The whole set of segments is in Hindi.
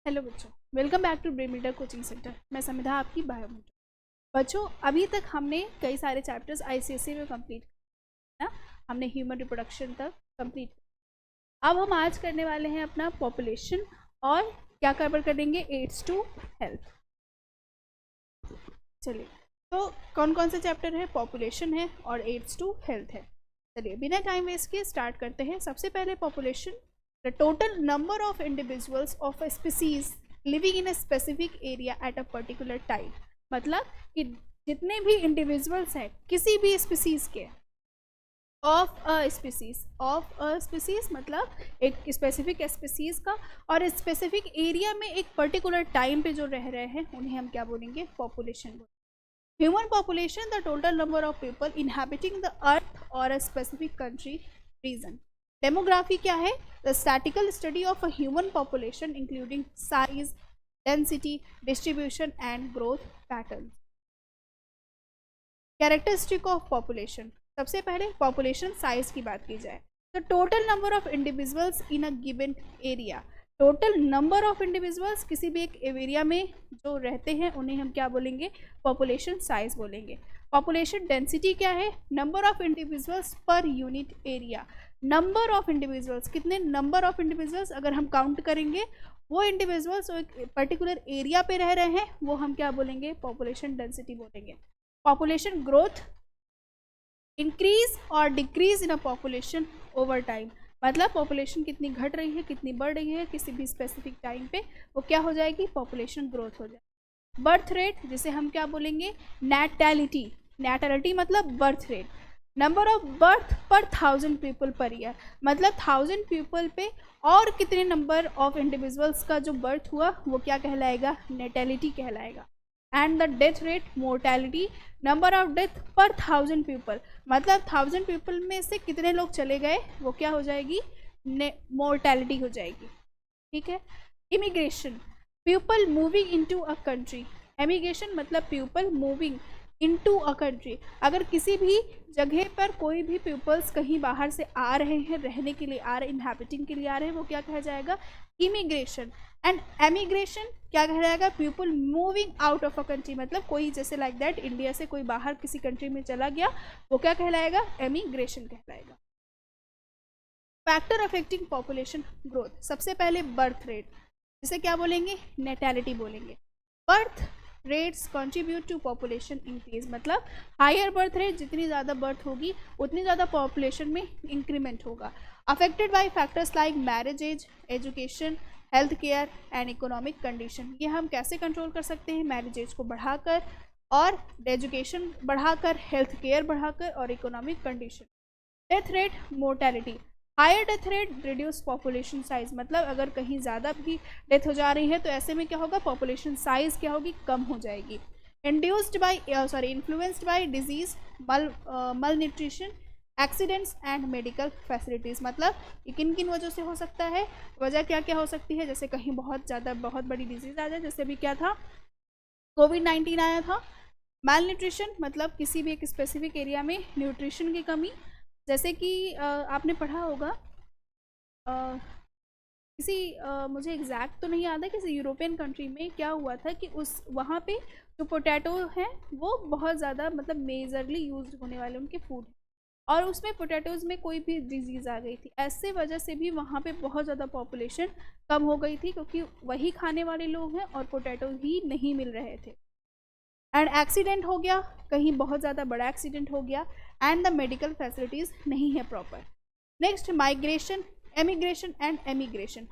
हेलो बच्चों, welcome back to Brain Meter coaching centre. मैं समिधा आपकी बायोमीटर। बच्चों, अभी तक हमने कई सारे चैप्टर्स आईसीएसई में कंप्लीट किया ना। हमने ह्यूमन रिप्रोडक्शन तक कंप्लीट किया। अब हम आज करने वाले हैं अपना पॉपुलेशन और क्या कवर करेंगे, एड्स टू हेल्थ। चलिए, तो कौन कौन से चैप्टर है? पॉपुलेशन है और एड्स टू हेल्थ है। चलिए, बिना टाइम वेस्ट किए स्टार्ट करते हैं। सबसे पहले population, the total number of individuals of a species living in a specific area at a particular time. मतलब कि जितने भी इंडिविजुअल्स हैं किसी भी स्पीसीज के, ऑफ अ स्पीसीज मतलब एक स्पेसिफिक स्पीसीज का, और स्पेसिफिक एरिया में एक पर्टिकुलर टाइम पे जो रह रहे हैं उन्हें हम क्या बोलेंगे? पॉपुलेशन बोलेंगे। Human population, the total number of people inhabiting the earth or a specific country region. Demography क्या है? The statistical study of a human population including size, density, distribution and growth patterns. Characteristic of population. सबसे पहले population size की बात की जाए तो total number of individuals in a given area. Total number of individuals किसी भी एक एरिया में जो रहते हैं उन्हें हम क्या बोलेंगे? पॉपुलेशन साइज बोलेंगे। पॉपुलेशन डेंसिटी क्या है? Number of individuals per unit area. Number of individuals, कितने नंबर ऑफ इंडिविजुअल्स अगर हम काउंट करेंगे, वो इंडिविजुअल्स एक पर्टिकुलर एरिया पे रह रहे हैं, वो हम क्या बोलेंगे? पॉपुलेशन डेंसिटी बोलेंगे। पॉपुलेशन ग्रोथ, इंक्रीज और decrease in a population over time. मतलब पॉपुलेशन कितनी घट रही है, कितनी बढ़ रही है किसी भी स्पेसिफिक टाइम पे, वो क्या हो जाएगी? पॉपुलेशन ग्रोथ हो जाएगी। बर्थ रेट, जिसे हम क्या बोलेंगे? नैटैलिटी। नैटैलिटी मतलब birth rate. Number of birth पर 1000 पीपल पर ईयर। मतलब 1000 पीपल पे और कितने नंबर ऑफ इंडिविजुअल्स का जो बर्थ हुआ वो क्या कहलाएगा? नैटैलिटी कहलाएगा। And the death rate, mortality, number of death पर 1000 पीपल। मतलब 1000 पीपल में से कितने लोग चले गए, वो क्या हो जाएगी? मोर्टैलिटी हो जाएगी। ठीक है। Immigration, people moving into a country. Immigration मतलब people moving into a country. अगर किसी भी जगह पर कोई भी पीपल्स कहीं बाहर से आ रहे हैं, रहने के लिए आ रहे, इनहैबिटिंग के लिए आ रहे हैं, वो क्या कहा जाएगा? इमिग्रेशन। एंड एमिग्रेशन क्या कहलाएगा? People moving out of a country. मतलब कोई जैसे लाइक दैट इंडिया से कोई बाहर किसी कंट्री में चला गया, वो क्या कहलाएगा? एमिग्रेशन कहलाएगा। फैक्टर अफेक्टिंग पॉपुलेशन ग्रोथ, सबसे पहले बर्थ रेट, जिसे क्या बोलेंगे? नेटैलिटी बोलेंगे। Birth rates contribute to population increase. मतलब हायर बर्थ रेट, जितनी ज़्यादा बर्थ होगी उतनी ज़्यादा पॉपुलेशन में इंक्रीमेंट होगा। Affected by factors like marriage age, education, health care and economic condition. ये हम कैसे कंट्रोल कर सकते हैं? मैरिज एज को बढ़ाकर और एजुकेशन बढ़ाकर, हेल्थ केयर बढ़ाकर और economic condition. Death rate, mortality, higher death rate reduce population size. मतलब अगर कहीं ज़्यादा भी डेथ हो जा रही है तो ऐसे में क्या होगा? पॉपुलेशन साइज क्या होगी? कम हो जाएगी। Induced by influenced by disease, malnutrition, accidents and medical facilities. मतलब किन किन वजह से हो सकता है? वजह क्या क्या हो सकती है? जैसे कहीं बहुत ज़्यादा बहुत बड़ी डिजीज़ आ जाए, जैसे अभी क्या था, कोविड-19 आया था। माल न्यूट्रिशन मतलब किसी भी एक स्पेसिफिक एरिया में न्यूट्रिशन की कमी। जैसे कि आपने पढ़ा होगा किसी मुझे एग्जैक्ट तो नहीं याद है, किसी यूरोपियन कंट्री में क्या हुआ था कि उस वहाँ पे जो पोटैटो हैं वो बहुत ज़्यादा मतलब मेजरली यूज होने वाले उनके फूड, और उसमें पोटैटोज़ में कोई भी डिजीज़ आ गई थी। ऐसे वजह से भी वहाँ पे बहुत ज़्यादा पॉपुलेशन कम हो गई थी, क्योंकि वही खाने वाले लोग हैं और पोटैटो ही नहीं मिल रहे थे। एंड एक्सीडेंट हो गया, कहीं बहुत ज़्यादा बड़ा एक्सीडेंट हो गया, एंड द मेडिकल फैसिलिटीज़ नहीं है proper. Next, migration, emigration and emigration.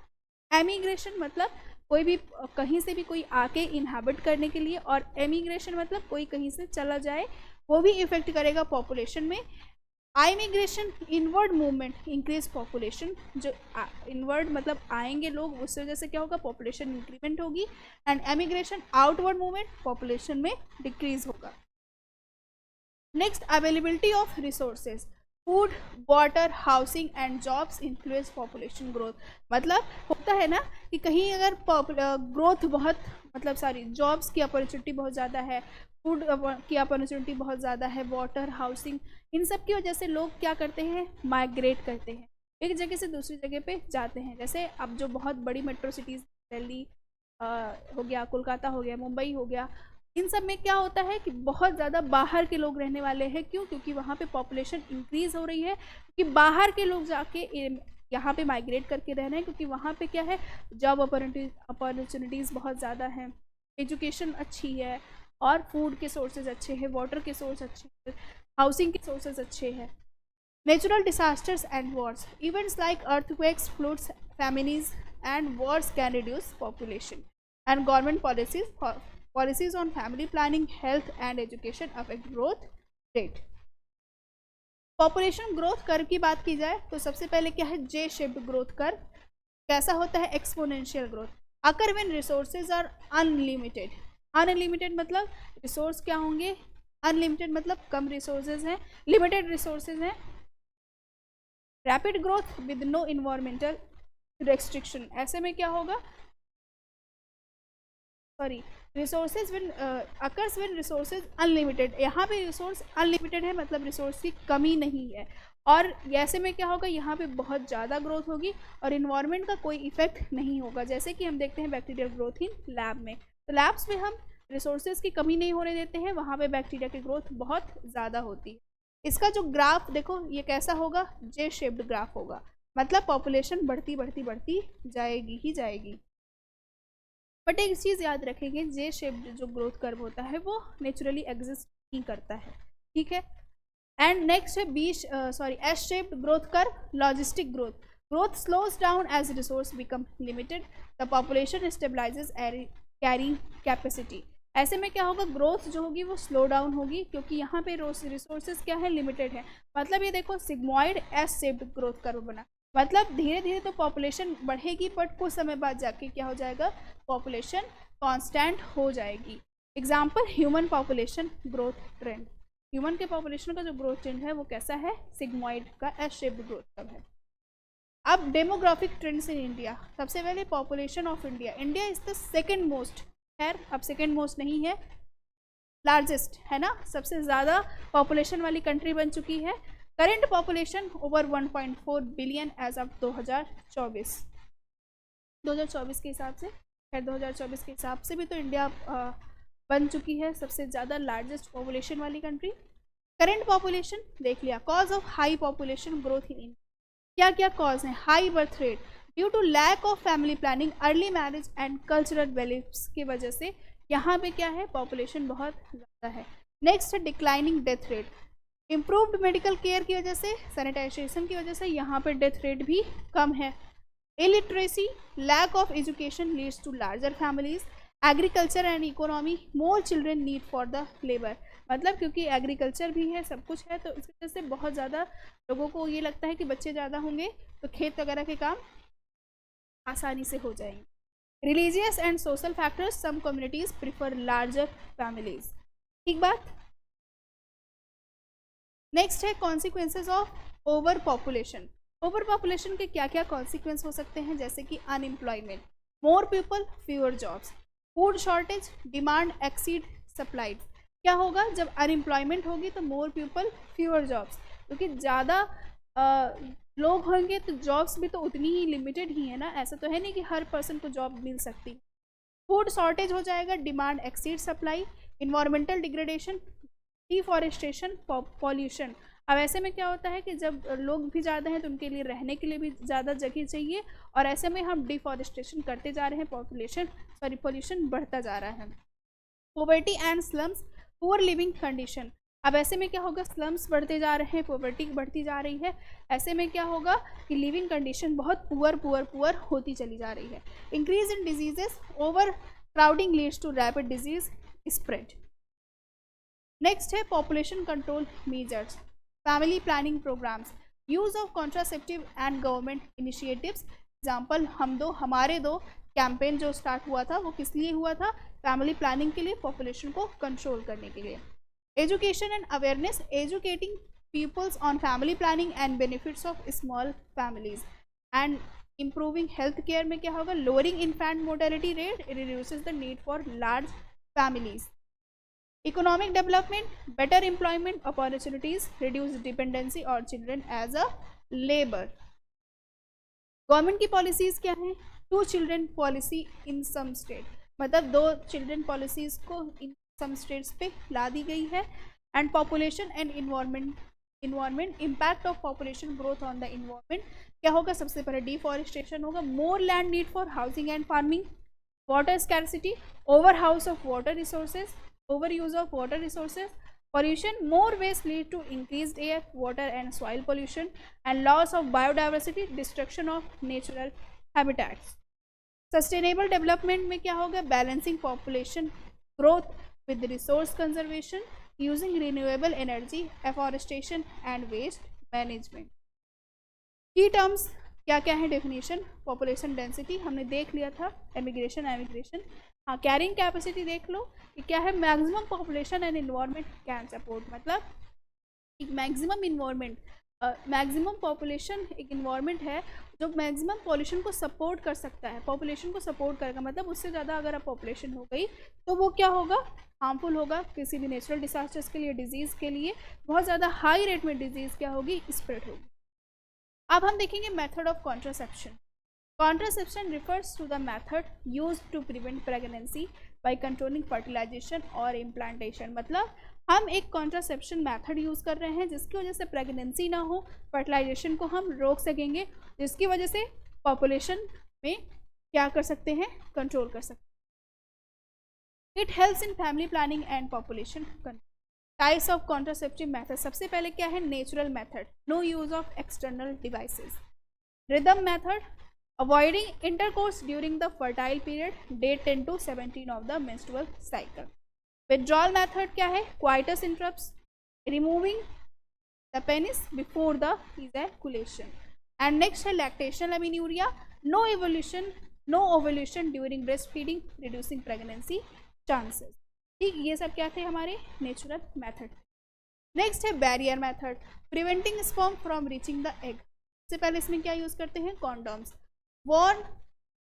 Emigration मतलब कोई भी कहीं से भी कोई आके इनहैबिट करने के लिए, और एमिग्रेशन मतलब कोई कहीं से चला जाए, वो भी इफेक्ट करेगा पॉपुलेशन में। आइमिग्रेशन, इनवर्ड मूवमेंट इंक्रीज पॉपुलेशन। जो इनवर्ड मतलब आएंगे लोग, उस वजह से क्या होगा? पॉपुलेशन इंक्रीमेंट होगी। And emigration, outward movement, population में डिक्रीज होगा। Next, availability of resources, food, water, housing and jobs influence population growth. मतलब होता है ना कि कहीं अगर ग्रोथ बहुत मतलब सारी जॉब्स की अपॉर्चुनिटी बहुत ज़्यादा है, फूड की अपॉर्चुनिटी बहुत ज़्यादा है, वाटर, हाउसिंग, इन सब की वजह से लोग क्या करते हैं? माइग्रेट करते हैं, एक जगह से दूसरी जगह पे जाते हैं। जैसे अब जो बहुत बड़ी मेट्रो सिटीज़, दिल्ली, हो गया, कोलकाता हो गया, मुंबई हो गया, इन सब में क्या होता है कि बहुत ज़्यादा बाहर के लोग रहने वाले हैं। क्यों? क्योंकि वहाँ पे पॉपुलेशन इंक्रीज़ हो रही है, क्योंकि बाहर के लोग जाके यहाँ पे माइग्रेट करके रह रहे हैं, क्योंकि वहाँ पे क्या है, जॉब अपॉर्चुनिटीज़ बहुत ज़्यादा हैं, एजुकेशन अच्छी है, और फूड के सोर्सेज अच्छे हैं, वाटर के सोर्स अच्छे हैं, हाउसिंग के सोर्सेज अच्छे हैं। Natural disasters and Wars, events like earthquakes, floods, famines and wars can reduce population, and government policies on family planning, health and education affect growth rate. Population growth curve की बात की जाए तो सबसे पहले क्या है, जे शेप्ड ग्रोथ कर्व। कैसा होता है, exponential growth occur when resources are unlimited. Unlimited मतलब रिसोर्स क्या होंगे, अनलिमिटेड मतलब कम रिसोर्सेज हैं, लिमिटेड रिसोर्सेज हैं। Rapid growth with no environmental restriction, ऐसे में क्या होगा, sorry, resources when occurs when resources unlimited, यहाँ पे रिसोर्स अनलिमिटेड है मतलब रिसोर्स की कमी नहीं है, और ऐसे में क्या होगा, यहाँ पे बहुत ज़्यादा ग्रोथ होगी और इन्वायरमेंट का कोई इफेक्ट नहीं होगा। जैसे कि हम देखते हैं बैक्टीरियल ग्रोथ इन लैब में, तो लैब्स में हम रिसोर्सेज की कमी नहीं होने देते हैं, वहाँ पे बैक्टीरिया की ग्रोथ बहुत ज़्यादा होती है। इसका जो ग्राफ देखो ये कैसा होगा, जे शेप्ड ग्राफ होगा, मतलब पॉपुलेशन बढ़ती बढ़ती बढ़ती जाएगी ही जाएगी। बट एक चीज़ याद रखेंगे, जे शेप्ड जो ग्रोथ कर्व होता है वो नेचुरली एग्जिस्ट नहीं करता है, ठीक है। एंड नेक्स्ट है S shaped growth curve, logistic growth, growth slows down as resource become limited, the population stabilises carrying capacity. ऐसे में क्या होगा, ग्रोथ जो होगी वो स्लो डाउन होगी, क्योंकि यहाँ पे रिसोर्सेज क्या है, लिमिटेड है। मतलब ये देखो sigmoid S shaped growth curve बना, मतलब धीरे धीरे तो पॉपुलेशन बढ़ेगी, बट कुछ समय बाद जाके क्या हो जाएगा, पॉपुलेशन कांस्टेंट हो जाएगी। Example, human population growth trend, human के पॉपुलेशन का जो ग्रोथ ट्रेंड है वो कैसा है, सिग्मॉइड का एस शेप्ड ग्रोथ कर्व है। अब डेमोग्राफिक ट्रेंड्स इन इंडिया, सबसे पहले population of India, India is the second most, खैर अब सेकेंड मोस्ट नहीं है, लार्जेस्ट है ना, सबसे ज़्यादा पॉपुलेशन वाली कंट्री बन चुकी है। Current population over 1.4 billion as of 2024 के हिसाब से, खैर 2024 के हिसाब से भी तो इंडिया बन चुकी है सबसे ज़्यादा लार्जेस्ट पॉपुलेशन वाली कंट्री। करेंट पॉपुलेशन देख लिया। Cause of high population growth in India, क्या क्या कॉज हैं, high birth rate due to lack of family planning, early marriage and cultural beliefs की वजह से यहाँ पे क्या है, पॉपुलेशन बहुत ज़्यादा है। नेक्स्ट है declining death rate, improved medical care की वजह से, सैनिटाइजेशन की वजह से यहाँ पे डेथ रेट भी कम है। Illiteracy, lack of education leads to larger families, agriculture and economy, more children need for the labour, मतलब क्योंकि एग्रीकल्चर भी है, सब कुछ है, तो इस वजह से बहुत ज़्यादा लोगों को ये लगता है कि बच्चे ज़्यादा होंगे तो खेत वगैरह के काम आसानी से हो जाएंगे। Religious and social factors, some communities prefer larger families, ठीक बात। नेक्स्ट है consequences of over population, over population के क्या क्या कॉन्सिक्वेंस हो सकते हैं, जैसे कि unemployment, more people fewer jobs, food shortage, demand exceed supply. क्या होगा, जब अनएम्प्लॉयमेंट होगी तो मोर पीपल फ्यूअर जॉब्स, क्योंकि ज़्यादा लोग होंगे तो जॉब्स भी तो उतनी ही लिमिटेड ही है ना, ऐसा तो है नहीं कि हर पर्सन को जॉब मिल सकती। फूड शॉर्टेज हो जाएगा, demand exceed supply, environmental degradation, deforestation, pollution. अब ऐसे में क्या होता है कि जब लोग भी ज़्यादा हैं तो उनके लिए रहने के लिए भी ज़्यादा जगह चाहिए, और ऐसे में हम डिफॉरेस्टेशन करते जा रहे हैं, पॉल्यूशन बढ़ता जा रहा है। Poverty and slums, poor leaving condition, अब ऐसे में क्या होगा, स्लम्स बढ़ते जा रहे हैं, पॉवर्टी बढ़ती जा रही है, ऐसे में क्या होगा कि लिविंग कंडीशन बहुत पुअर होती चली जा रही है। Increase in diseases, overcrowding leads to rapid disease spread. Next है population control measures, family planning programmes, use of contraceptive and government initiatives. Example, हम दो हमारे दो कैंपेन जो स्टार्ट हुआ था वो किस लिए हुआ था, फैमिली प्लानिंग के लिए, पॉपुलेशन को कंट्रोल करने के लिए। Education and awareness, educating peoples on family planning and benefits of small families. And improving health care में क्या होगा, lowering infant mortality rate reduces the need for large families. Economic development, better employment opportunities, reduce dependency और children as a labour. Government की पॉलिसीज क्या हैं, 2 children policy in some state, मतलब 2 चिल्ड्रन पॉलिसीज़ को इन सम स्टेट्स पे ला दी गई है। And population and environment impact of population growth on the environment क्या होगा, सबसे पहले डिफॉरेस्टेशन होगा, मोर land need for housing and farming, water scarcity, over house of water resources, over use of water resources, pollution, more waste lead to increased air, water and soil pollution, and loss of biodiversity, destruction of natural habitats. Sustainable development में क्या होगा, balancing population growth with resource conservation, using renewable energy, afforestation and waste management. Key terms क्या क्या है डेफिनेशन, पॉपुलेशन डेंसिटी हमने देख लिया था, एमिग्रेशन एमिग्रेशन, हाँ कैरिंग कैपेसिटी देख लो कि क्या है, maximum population and environment can support, मतलब एक मैक्सिमम इन्वायरमेंट, मैक्सिमम पॉपुलेशन एक इन्वायरमेंट है जो मैक्सिमम पॉल्यूशन को सपोर्ट कर सकता है, पॉपुलेशन को सपोर्ट करेगा, मतलब उससे ज़्यादा अगर अब पॉपुलेशन हो गई तो वो क्या होगा, हार्मफुल होगा किसी भी नेचुरल डिजास्टर्स के लिए, डिजीज़ के लिए बहुत ज़्यादा हाई रेट में डिजीज़ क्या होगी, स्प्रेड होगी। अब हम देखेंगे method of contraception. Contraception refers to the method use to prevent pregnancy by controlling fertilisation और इम्प्लांटेशन, मतलब हम एक कॉन्ट्रासेप्शन मेथड यूज़ कर रहे हैं जिसकी वजह से प्रेगनेंसी ना हो, फर्टिलाइजेशन को हम रोक सकेंगे, जिसकी वजह से पॉपुलेशन में क्या कर सकते हैं, कंट्रोल कर सकते हैं। It helps in family planning and population control. Types of contraceptive method, सबसे पहले क्या है, natural method, no use of external devices. Rhythm method, avoiding intercourse during the fertile period, day 10 to 17 of the menstrual cycle. Withdrawal method क्या है, coitus interruptus, removing the penis before the ejaculation. And next है lactational amenorrhoea, no ovulation during breast feeding, reducing pregnancy chances. ठीक, ये सब क्या थे हमारे नेचुरल मेथड। नेक्स्ट है barrier method, preventing sperm from reaching the egg. सबसे पहले इसमें क्या यूज करते हैं, condoms, worn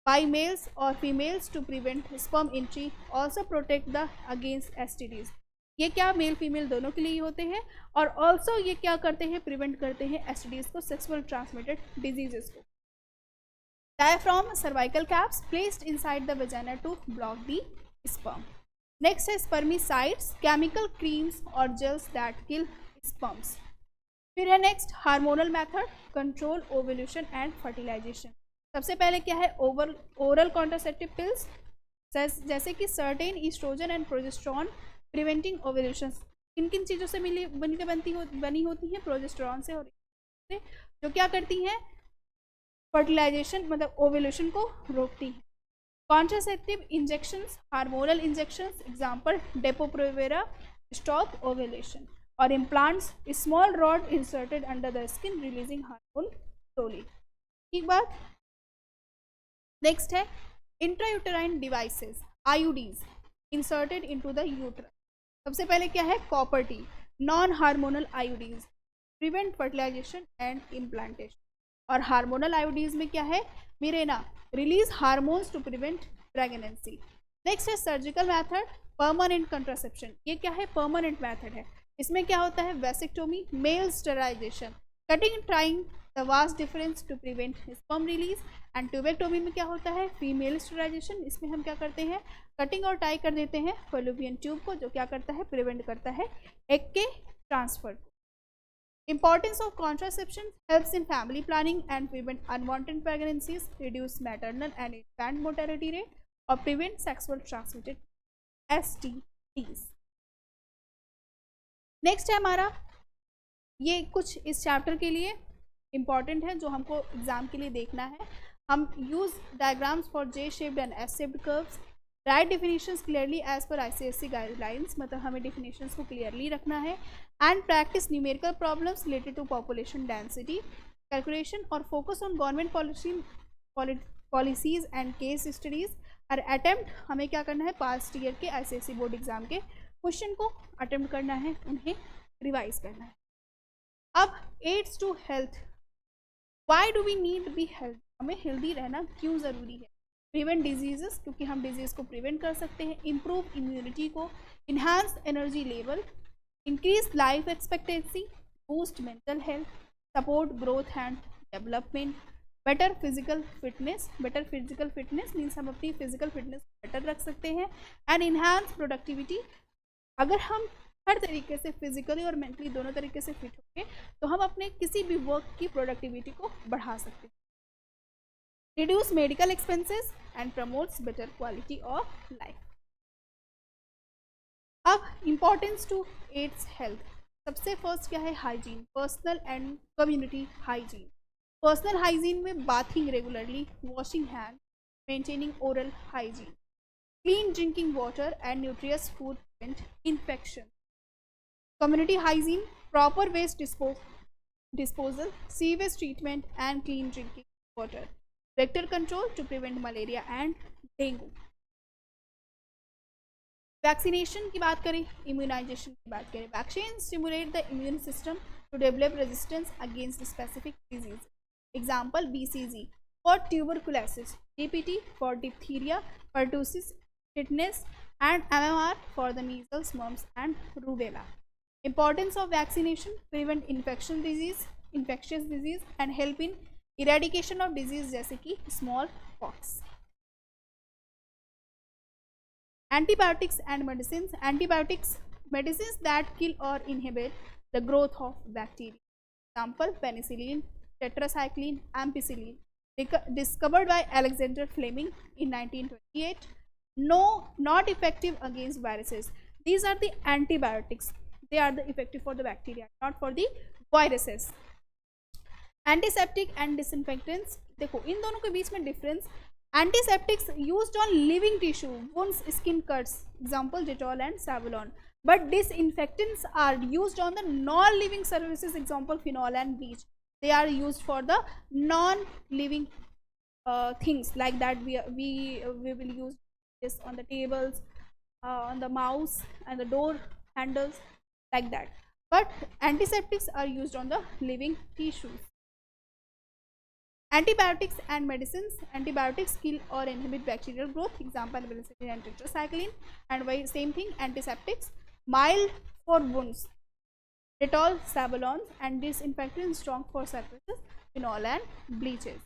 by males or females to prevent sperm entry, also protect the against STDs। ये क्या मेल फीमेल दोनों के लिए होते हैं, और ऑल्सो ये क्या करते हैं, प्रिवेंट करते हैं STDs को, सेक्सुअल ट्रांसमिटेड डिजीजेस को। Diaphragm cervical caps placed inside the vagina to block the sperm. Next है स्पर्मिसाइड्स, केमिकल क्रीम्स और जेल्स दैट किल स्पर्म्स। फिर है next hormonal method, control ovulation and fertilisation. सबसे पहले क्या है, ओरल कॉन्ट्रासेप्टिव पिल्स जैसे कि certain, oestrogen and progesterone, preventing ovulation. किन किन चीज़ों से बनी होती हैं, प्रोजेस्टेरॉन से, और जो क्या करती हैं, फर्टिलाइजेशन मतलब ओवुलेशन को रोकती हैं। Contraceptive injections, hormonal injections, example Depo Provera, stop ovulation. और implants, small rod inserted under the skin releasing hormone slowly. ठीक बात। नेक्स्ट है intrauterine devices, IUDs inserted into the uterus. सबसे पहले क्या है, copper T, non hormonal IUDs prevent fertilisation and implantation. और हार्मोनल IUDs में क्या है, Mirena, release hormones to prevent pregnancy. Next है सर्जिकल मेथड, परमानेंट कंट्रासेप्शन। ये क्या है, परमानेंट मेथड है, इसमें क्या होता है, vasectomy, male sterilisation, cutting tying the vas deferens to prevent sperm release. And tubectomy में क्या होता है, फीमेल स्टेराइजेशन, इसमें हम क्या करते हैं, कटिंग और टाई कर देते हैं फैलोपियन ट्यूब को, जो क्या करता है, प्रिवेंट करता है एग के transfer. Importance of contraception helps in family planning and prevent unwanted pregnancies, reduce maternal and infant mortality rate, और prevent sexual transmitted STDs। Next है हमारा, ये कुछ इस चैप्टर के लिए इम्पॉर्टेंट है जो हमको एग्जाम के लिए देखना है। हम use diagrams for J shaped and S shaped curves, write definitions clearly as per ICSE guidelines, मतलब हमें डिफिनीशंस को क्लियरली रखना है। And practice numerical problems related to population density calculation, और focus on government policies and case studies. और अटेम्प्ट हमें क्या करना है, पास्ट ईयर के ICSE बोर्ड एग्जाम के क्वेश्चन को अटेम्प्ट करना है, उन्हें रिवाइज करना है। अब aids to health, Y do we need be health, हमें हेल्दी रहना क्यों ज़रूरी है। प्रिवेंट डिजीजेस, क्योंकि हम डिजीज़ को प्रिवेंट कर सकते हैं। इम्प्रूव इम्यूनिटी को, enhance energy level, increase life expectancy, boost mental health, support growth and development, better physical fitness means हम अपनी फिजिकल फिटनेस बेटर रख सकते हैं। एंड इन्हांस प्रोडक्टिविटी, अगर हम हर तरीके से फिजिकली और मेंटली दोनों तरीके से फिट होंगे तो हम अपने किसी भी वर्क की प्रोडक्टिविटी को बढ़ा सकते हैं। Reduce medical expenses and promotes better quality of life. अब इम्पॉर्टेंस टू एड्स हेल्थ, सबसे फर्स्ट क्या है, hygiene, personal and community hygiene. Personal hygiene में bathing regularly, washing hand, maintaining oral hygiene, clean drinking water and nutritious food prevent infection. Community hygiene, proper waste disposal, sewage treatment and clean drinking water, vector control to prevent malaria and dengue। Vaccination की बात करें, इम्यूनाइजेशन की बात करें, vaccine stimulate the immune system to develop resistance against specific disease. Example BCG for tuberculosis, DPT for diphtheria, pertussis, tetanus and MMR for the measles, mumps and rubella। Importance of vaccination, prevent infectious disease and help in eradication of disease जैसे कि small pox. Antibiotics and medicines, medicines that kill or inhibit the growth of bacteria। Example penicillin, tetracycline, ampicillin, discovered by Alexander Fleming in 1928। No, not effective against viruses। These are the antibiotics, they are the effective for the bacteria, not for the viruses। Antiseptic and disinfectants, देखो इन दोनों के बीच में difference, antiseptics used on living tissue, wounds, skin cuts, example Dettol and Savlon, but disinfectants are used on the non-living surfaces, example phenol and bleach। They are used for the non-living things, like that we will use this on the tables, on the mouse and the door handles, like that, but antiseptics are used on the living tissues। Antibiotics and medicines, antibiotics kill or inhibit bacterial growth, example penicillin and tetracycline, and why same thing, antiseptics mild for wounds, Dettol, Savolons, and disinfectant strong for surfaces, phenol and bleaches।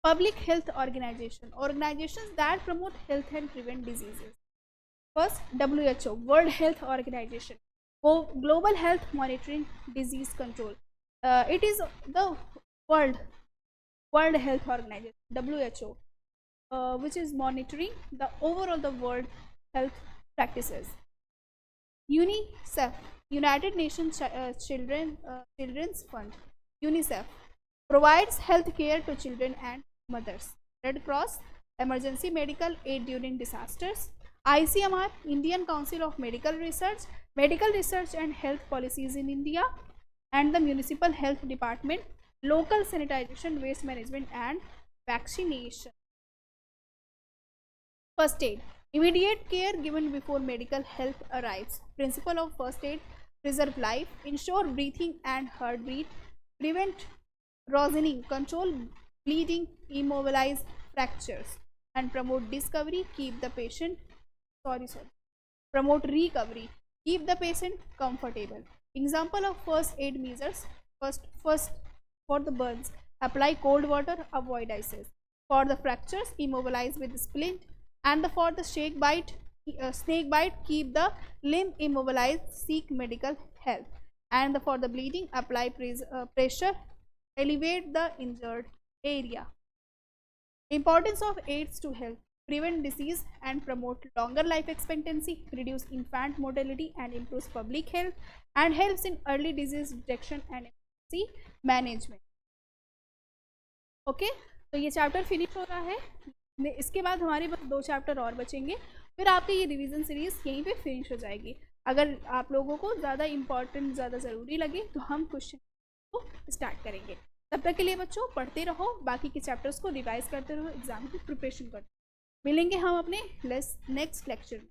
Public health organization, organizations that promote health and prevent diseases। First, WHO, World Health Organization, global health monitoring, disease control। It is the World Health Organization, WHO, which is monitoring the overall the world health practices। UNICEF, United Nations Children's Fund, UNICEF provides health care to children and mothers। Red Cross, emergency medical aid during disasters। ICMR, Indian Council of Medical Research and Health Policies in India, and the Municipal Health Department, local sanitation, waste management and vaccination। First aid, immediate care given before medical help arrives। Principle of first aid, preserve life, ensure breathing and heartbeat, prevent roisening, control bleeding, immobilize fractures, and promote discovery, keep the patient promote recovery, keep the patient comfortable। Example of first aid measures, first for the burns, apply cold water, avoid ices। For the fractures, immobilize with splint, and for the snake bite, keep the limb immobilized, seek medical help, and for the bleeding, apply pressure, elevate the injured area। Importance of aids to health, prevent disease and promote longer life expectancy, reduce infant mortality and improves public health, and helps in early disease detection and emergency management। Okay, तो ये चैप्टर फिनिश हो रहा है। इसके बाद हमारे पास 2 चैप्टर और बचेंगे, फिर आपकी ये रिवीजन सीरीज यहीं पे फिनिश हो जाएगी। अगर आप लोगों को ज़्यादा इम्पॉर्टेंट, ज़्यादा ज़रूरी लगे तो हम क्वेश्चन को स्टार्ट करेंगे। तब तक के लिए बच्चों पढ़ते रहो, बाकी के चैप्टर्स को रिवाइज करते रहो, एग्जाम की प्रिपरेशन करते रहो। मिलेंगे हम अपने नेक्स्ट लेक्चर में।